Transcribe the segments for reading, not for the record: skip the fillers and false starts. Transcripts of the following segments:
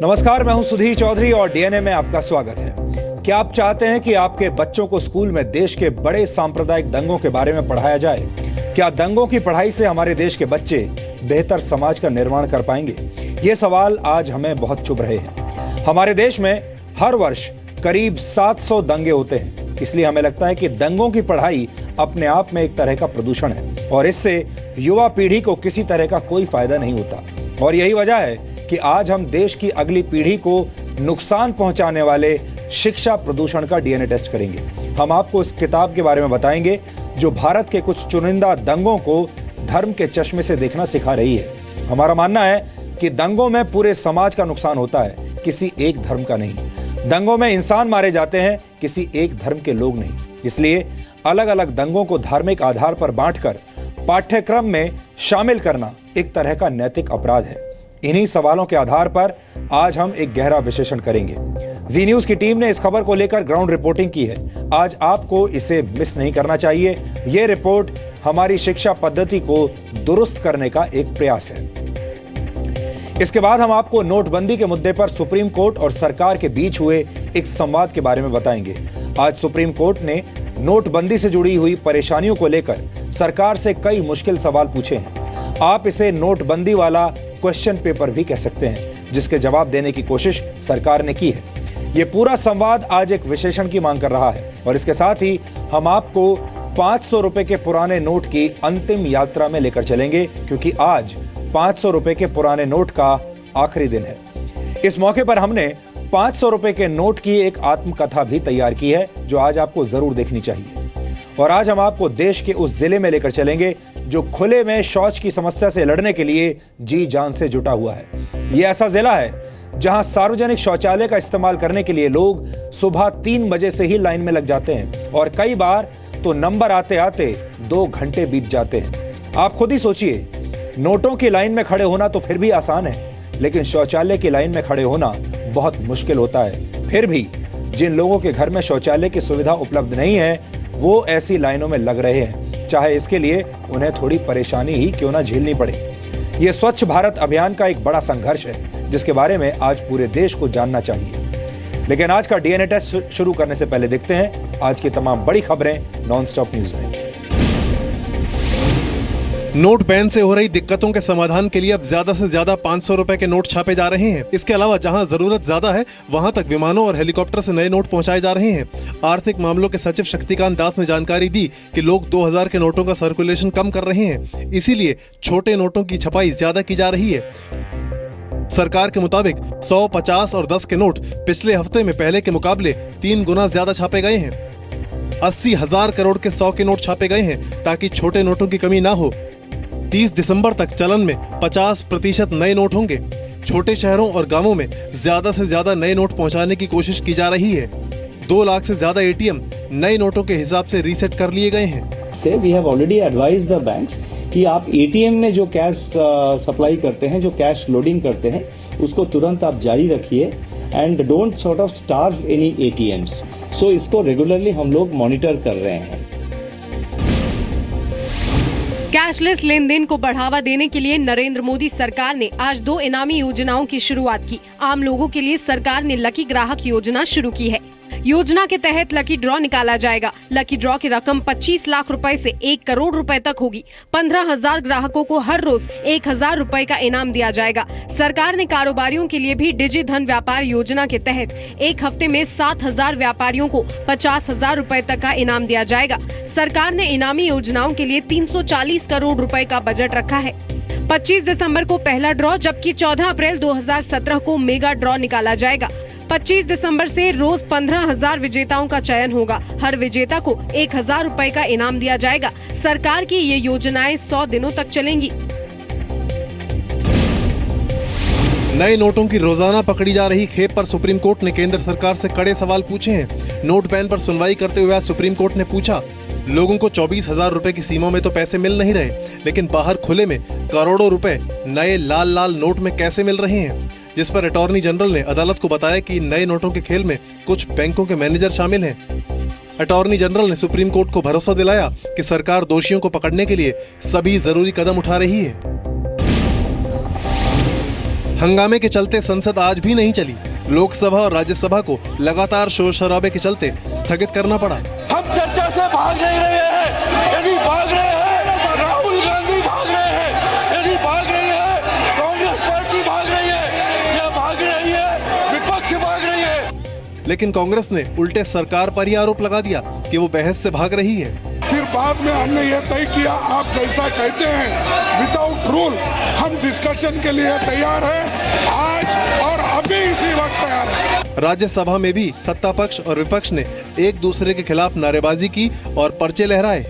नमस्कार, मैं हूं सुधीर चौधरी और डीएनए में आपका स्वागत है। क्या आप चाहते हैं कि आपके बच्चों को स्कूल में देश के बड़े सांप्रदायिक दंगों के बारे में पढ़ाया जाए? क्या दंगों की पढ़ाई से हमारे देश के बच्चे बेहतर समाज का निर्माण कर पाएंगे? ये सवाल आज हमें बहुत चुभ रहे हैं। हमारे देश में हर वर्ष करीब 700 दंगे होते हैं, इसलिए हमें लगता है कि दंगों की पढ़ाई अपने आप में एक तरह का प्रदूषण है और इससे युवा पीढ़ी को किसी तरह का कोई फायदा नहीं होता। और यही वजह है कि आज हम देश की अगली पीढ़ी को नुकसान पहुंचाने वाले शिक्षा प्रदूषण का डीएनए टेस्ट करेंगे। हम आपको इस किताब के बारे में बताएंगे जो भारत के कुछ चुनिंदा दंगों को धर्म के चश्मे से देखना सिखा रही है। हमारा मानना है कि दंगों में पूरे समाज का नुकसान होता है, किसी एक धर्म का नहीं। दंगों में इंसान मारे जाते हैं, किसी एक धर्म के लोग नहीं। इसलिए अलग अलग दंगों को धार्मिक आधार पर बांटकर पाठ्यक्रम में शामिल करना एक तरह का नैतिक अपराध है। इन्हीं सवालों के आधार पर आज हम एक गहरा विश्लेषण करेंगे। जी न्यूज की टीम ने इस खबर को लेकर ग्राउंड रिपोर्टिंग की है। आज आपको इसे मिस नहीं करना चाहिए। यह रिपोर्ट हमारी शिक्षा पद्धति को दुरुस्त करने का एक प्रयास है। इसके बाद हम आपको नोटबंदी के मुद्दे पर सुप्रीम कोर्ट और सरकार के बीच हुए एक संवाद के बारे में बताएंगे। आज सुप्रीम कोर्ट ने नोटबंदी से जुड़ी हुई परेशानियों को लेकर सरकार से कई मुश्किल सवाल पूछे हैं। आप इसे नोटबंदी वाला क्वेश्चन पेपर भी कह सकते हैं, जिसके जवाब देने की कोशिश सरकार ने की है। यह पूरा संवाद आज एक विश्लेषण की मांग कर रहा है और इसके साथ ही हम आपको 500 रुपए के पुराने नोट की अंतिम यात्रा में लेकर चलेंगे, क्योंकि आज 500 रुपए के पुराने नोट का आखिरी दिन है। इस मौके पर हमने 500 रुपए के नोट की एक आत्मकथा भी तैयार की है जो आज आपको जरूर देखनी चाहिए। और आज हम आपको देश के उस जिले में लेकर चलेंगे जो खुले में शौच की समस्या से लड़ने के लिए जी जान से जुटा हुआ है। यह ऐसा जिला है जहां सार्वजनिक शौचालय का इस्तेमाल करने के लिए लोग सुबह 3 बजे से ही लाइन में लग जाते हैं और कई बार तो नंबर आते आते 2 घंटे बीत जाते हैं। आप खुद ही सोचिए, नोटों की लाइन में खड़े होना तो फिर भी आसान है, लेकिन शौचालय की लाइन में खड़े होना बहुत मुश्किल होता है। फिर भी जिन लोगों के घर में शौचालय की सुविधा उपलब्ध नहीं है वो ऐसी लाइनों में लग रहे हैं, चाहे इसके लिए उन्हें थोड़ी परेशानी ही क्यों ना झेलनी पड़े। ये स्वच्छ भारत अभियान का एक बड़ा संघर्ष है जिसके बारे में आज पूरे देश को जानना चाहिए। लेकिन आज का डीएनए टेस्ट शुरू करने से पहले देखते हैं आज की तमाम बड़ी खबरें नॉनस्टॉप न्यूज में। नोट बैन से हो रही दिक्कतों के समाधान के लिए अब ज्यादा से ज्यादा 500 रुपए के नोट छापे जा रहे हैं। इसके अलावा जहां जरूरत ज्यादा है वहां तक विमानों और हेलीकॉप्टर से नए नोट पहुंचाए जा रहे हैं। आर्थिक मामलों के सचिव शक्तिकांत दास ने जानकारी दी कि लोग 2000 के नोटों का सर्कुलेशन कम कर रहे हैं, इसीलिए छोटे नोटों की छपाई ज्यादा की जा रही है। सरकार के मुताबिक 100, 50 और 10 के नोट पिछले हफ्ते में पहले के मुकाबले 3 गुना ज्यादा छापे गए हैं। 80,000 करोड़ के 100 के नोट छापे गए हैं ताकि छोटे नोटों की कमी ना हो। 30 दिसंबर तक चलन में 50% नए नोट होंगे। छोटे शहरों और गांवों में ज्यादा से ज्यादा नए नोट पहुंचाने की कोशिश की जा रही है। 2 लाख से ज्यादा एटीएम नए नोटों के हिसाब से रीसेट कर लिए गए हैं। So we have already advised the banks कि आप एटीएम में जो कैश सप्लाई करते हैं, जो कैश लोडिंग करते हैं, उसको तुरंत आप जारी रखिए and don't sort of starve any ATMs. So इसको रेगुलरली हम लोग मॉनिटर कर रहे हैं। कैशलेस लेन देन को बढ़ावा देने के लिए नरेंद्र मोदी सरकार ने आज 2 इनामी योजनाओं की शुरुआत की। आम लोगों के लिए सरकार ने लकी ग्राहक योजना शुरू की है। योजना के तहत लकी ड्रॉ निकाला जाएगा। लकी ड्रॉ की रकम 25 लाख रुपए से 1 करोड़ रुपए तक होगी। 15,000 ग्राहकों को हर रोज 1,000 रुपए का इनाम दिया जाएगा। सरकार ने कारोबारियों के लिए भी डिजी धन व्यापार योजना के तहत एक हफ्ते में 7,000 व्यापारियों को 50,000 रुपए तक का इनाम दिया जाएगा। सरकार ने इनामी योजनाओं के लिए 340 करोड़ रुपए का बजट रखा है। 25 दिसंबर को पहला ड्रॉ, जबकि 14 अप्रैल 2017 को मेगा ड्रॉ निकाला जाएगा। 25 दिसंबर से रोज 15,000 विजेताओं का चयन होगा। हर विजेता को 1,000 रुपए का इनाम दिया जाएगा। सरकार की ये योजनाएं 100 दिनों तक चलेंगी। नए नोटों की रोजाना पकड़ी जा रही खेप पर सुप्रीम कोर्ट ने केंद्र सरकार से कड़े सवाल पूछे हैं। नोट बैन पर सुनवाई करते हुए आज सुप्रीम कोर्ट ने पूछा, लोगों को 24,000 रुपए की सीमा में तो पैसे मिल नहीं रहे, लेकिन बाहर खुले में करोड़ों रुपए नए लाल लाल नोट में कैसे मिल रहे हैं? जिस पर अटॉर्नी जनरल ने अदालत को बताया कि नए नोटों के खेल में कुछ बैंकों के मैनेजर शामिल हैं। अटॉर्नी जनरल ने सुप्रीम कोर्ट को भरोसा दिलाया कि सरकार दोषियों को पकड़ने के लिए सभी जरूरी कदम उठा रही है। हंगामे के चलते संसद आज भी नहीं चली। लोकसभा और राज्यसभा को लगातार शोर शराबे के चलते स्थगित करना पड़ा। हम चर्चा से भाग नहीं रहे हैं। यदि भाग रहे हैं राहुल गांधी भाग रहे हैं, यदि भाग रही है कांग्रेस पार्टी भाग रही है, या भाग रही है विपक्ष भाग रही है। लेकिन कांग्रेस ने उल्टे सरकार पर ही आरोप लगा दिया कि वो बहस से भाग रही है। फिर बाद में हमने ये तय किया, आप जैसा कहते हैं विदाउट रूल हम डिस्कशन के लिए तैयार हैं, आज और अभी इसी वक्त तैयार हैं। राज्यसभा में भी सत्ता पक्ष और विपक्ष ने एक दूसरे के खिलाफ नारेबाजी की और पर्चे लहराए।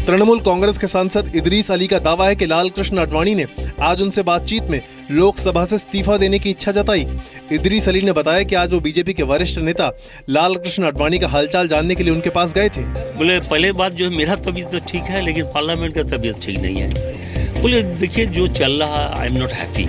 तृणमूल कांग्रेस के सांसद इदरीस अली का दावा है कि लाल कृष्ण आडवाणी ने आज उनसे बातचीत में लोकसभा से इस्तीफा देने की इच्छा जताई। इदरीस अली ने बताया कि आज वो बीजेपी के वरिष्ठ नेता लाल कृष्ण आडवाणी का हालचाल जानने के लिए उनके पास गए थे। बोले पहले बात जो है मेरा तबीयत तो ठीक है, लेकिन पार्लियामेंट का तबीयत ठीक नहीं है। बोले देखिए जो चल रहा आई एम नॉट हैप्पी,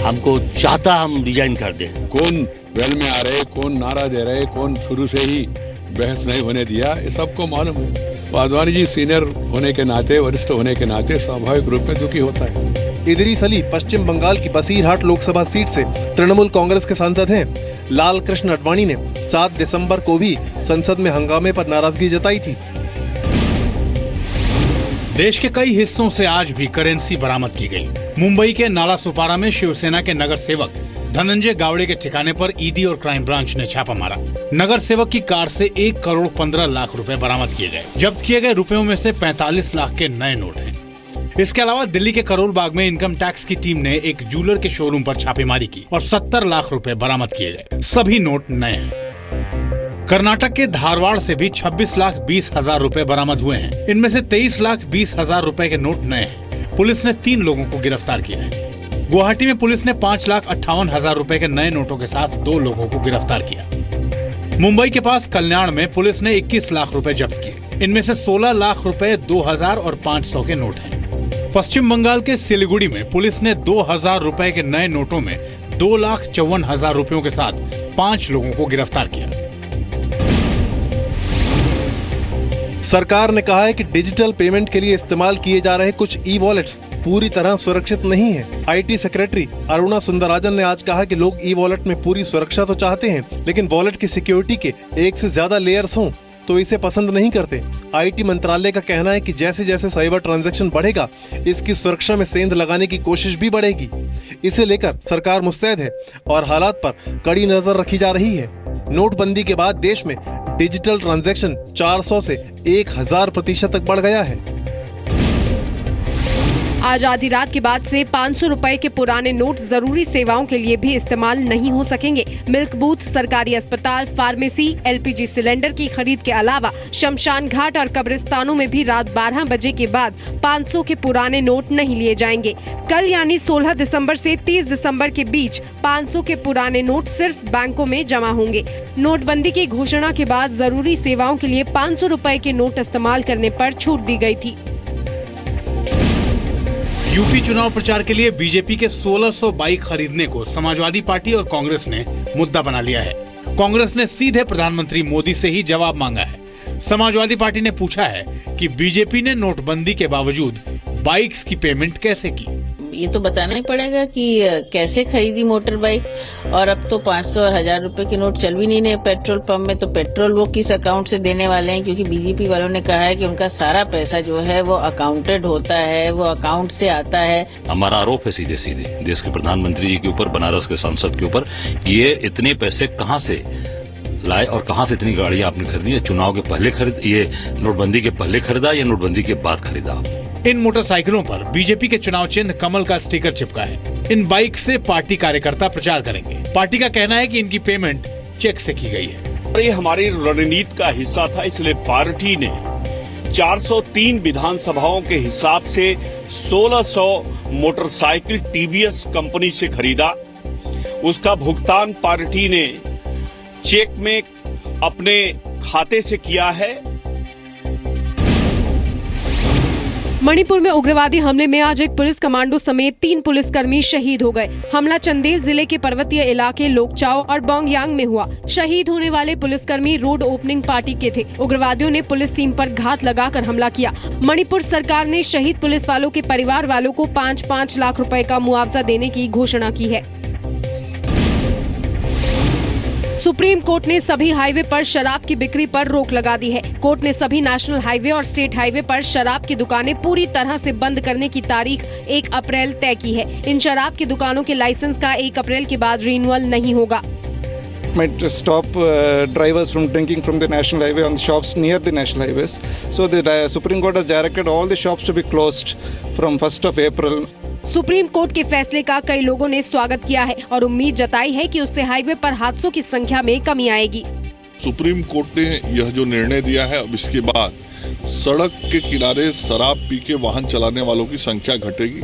हमको चाहता हम रिजाइन कर दें। कौन वेल में आ रहे, कौन नारा दे रहे, कौन शुरू से ही बहस नहीं होने दिया, ये सबको मालूम है। आडवाणी जी सीनियर होने के नाते, वरिष्ठ होने के नाते स्वाभाविक रूप में दुखी होता है। इदरीस अली पश्चिम बंगाल की बसीरहाट लोकसभा सीट से तृणमूल कांग्रेस के सांसद हैं। लाल कृष्ण आडवाणी ने 7 दिसंबर को भी संसद में हंगामे पर नाराजगी जताई थी। देश के कई हिस्सों से आज भी करेंसी बरामद की गई। मुंबई के नाला सुपारा में शिवसेना के नगर सेवक धनंजय गावड़े के ठिकाने पर ईडी और क्राइम ब्रांच ने छापा मारा। नगर सेवक की कार से 1 करोड़ 15 लाख रुपए बरामद किए गए। जब्त किए गए रुपयों में से 45 लाख के नए नोट हैं। इसके अलावा दिल्ली के करोल बाग में इनकम टैक्स की टीम ने एक ज्वेलर के शोरूम पर छापेमारी की और 70 लाख रुपए बरामद किए गए। सभी नोट नए हैं। कर्नाटक के धारवाड़ से भी 26 लाख 20 हजार रुपए बरामद हुए हैं। इनमें से 23 लाख 20 हजार रुपए के नोट नए हैं। पुलिस ने 3 लोगों को गिरफ्तार किया है। गुवाहाटी में पुलिस ने 5 लाख 58 हजार रुपए के नए नोटों के साथ 2 लोगों को गिरफ्तार किया। मुंबई के पास कल्याण में पुलिस ने 21 लाख रुपए जब्त किए। इनमें से 16 लाख रुपए 2000 और 500 के नोट हैं। पश्चिम बंगाल के सिलीगुड़ी में पुलिस ने 2000 रुपए के नए नोटों में 2,54,000 रुपयों के साथ 5 लोगों को गिरफ्तार किया। सरकार ने कहा है कि डिजिटल पेमेंट के लिए इस्तेमाल किए जा रहे कुछ ई वॉलेट्स पूरी तरह सुरक्षित नहीं है। आईटी सेक्रेटरी अरुणा सुंदरराजन ने आज कहा कि लोग ई वॉलेट में पूरी सुरक्षा तो चाहते हैं, लेकिन वॉलेट की सिक्योरिटी के एक से ज्यादा लेयर्स हों तो इसे पसंद नहीं करते। आईटी मंत्रालय का कहना है कि जैसे जैसे साइबर ट्रांजैक्शन बढ़ेगा, इसकी सुरक्षा में सेंध लगाने की कोशिश भी बढ़ेगी। इसे लेकर सरकार मुस्तैद है और हालात पर कड़ी नजर रखी जा रही है। नोटबंदी के बाद देश में डिजिटल ट्रांजैक्शन 400 से 1000% तक बढ़ गया है। आज आधी रात के बाद से 500 रुपए के पुराने नोट जरूरी सेवाओं के लिए भी इस्तेमाल नहीं हो सकेंगे। मिल्क बूथ, सरकारी अस्पताल, फार्मेसी, एलपीजी सिलेंडर की खरीद के अलावा शमशान घाट और कब्रिस्तानों में भी रात 12 बजे के बाद 500 के पुराने नोट नहीं लिए जाएंगे। कल यानी 16 दिसंबर से 30 दिसंबर के बीच 500 के पुराने नोट सिर्फ बैंकों में जमा होंगे। नोटबंदी की घोषणा के बाद जरूरी सेवाओं के लिए 500 रुपए के नोट इस्तेमाल करने पर छूट दी गई थी। यूपी चुनाव प्रचार के लिए बीजेपी के 1600 बाइक खरीदने को समाजवादी पार्टी और कांग्रेस ने मुद्दा बना लिया है। कांग्रेस ने सीधे प्रधानमंत्री मोदी से ही जवाब मांगा है। समाजवादी पार्टी ने पूछा है कि बीजेपी ने नोटबंदी के बावजूद बाइक्स की पेमेंट कैसे की। ये तो बताना ही पड़ेगा कि कैसे खरीदी मोटर बाइक। और अब तो 500 और 1000 रुपए के नोट चल भी नहीं रहे पेट्रोल पंप में, तो पेट्रोल वो किस अकाउंट से देने वाले हैं, क्योंकि बीजेपी वालों ने कहा है कि उनका सारा पैसा जो है वो अकाउंटेड होता है, वो अकाउंट से आता है। हमारा आरोप है सीधे सीधे देश के प्रधानमंत्री जी के ऊपर, बनारस के सांसद के ऊपर, ये इतने पैसे कहाँ से लाए और कहां से इतनी गाड़ियां आपने खरीदी है? चुनाव के पहले ये नोटबंदी के पहले खरीदा या नोटबंदी के बाद खरीदा? इन मोटरसाइकिलों पर बीजेपी के चुनाव चिन्ह कमल का स्टिकर चिपका है। इन बाइक से पार्टी कार्यकर्ता प्रचार करेंगे। पार्टी का कहना है कि इनकी पेमेंट चेक से की गई है। ये हमारी रणनीति का हिस्सा था, इसलिए पार्टी ने 403 विधानसभाओं के हिसाब से 1600 मोटरसाइकिल टीवीएस कंपनी से खरीदा। उसका भुगतान पार्टी ने चेक में अपने खाते से किया है। मणिपुर में उग्रवादी हमले में आज एक पुलिस कमांडो समेत 3 पुलिसकर्मी शहीद हो गए। हमला चंदेल जिले के पर्वतीय इलाके लोकचाओ और बोंगयांग में हुआ। शहीद होने वाले पुलिसकर्मी रोड ओपनिंग पार्टी के थे। उग्रवादियों ने पुलिस टीम पर घात लगाकर हमला किया। मणिपुर सरकार ने शहीद पुलिस वालों के परिवार वालों को 5-5 लाख रुपए का मुआवजा देने की घोषणा की है। सुप्रीम कोर्ट ने सभी हाईवे पर शराब की बिक्री पर रोक लगा दी है। कोर्ट ने सभी नेशनल हाईवे और स्टेट हाईवे पर शराब की दुकानें पूरी तरह से बंद करने की तारीख 1 अप्रैल तय की है। इन शराब की दुकानों के लाइसेंस का 1 अप्रैल के बाद रिन्यूअल नहीं होगा। Might stop drivers from drinking from the national highway on the shops near the national highways. So the Supreme Court has directed all the shops to be closed from 1st of April. Supreme court के फैसले का कई लोगों ने स्वागत किया है और उम्मीद जताई है कि उससे हाईवे पर हादसों की संख्या में कमी आएगी। सुप्रीम कोर्ट ने यह जो निर्णय दिया है, अब इसके बाद सड़क के किनारे शराब पी के वाहन चलाने वालों की संख्या घटेगी।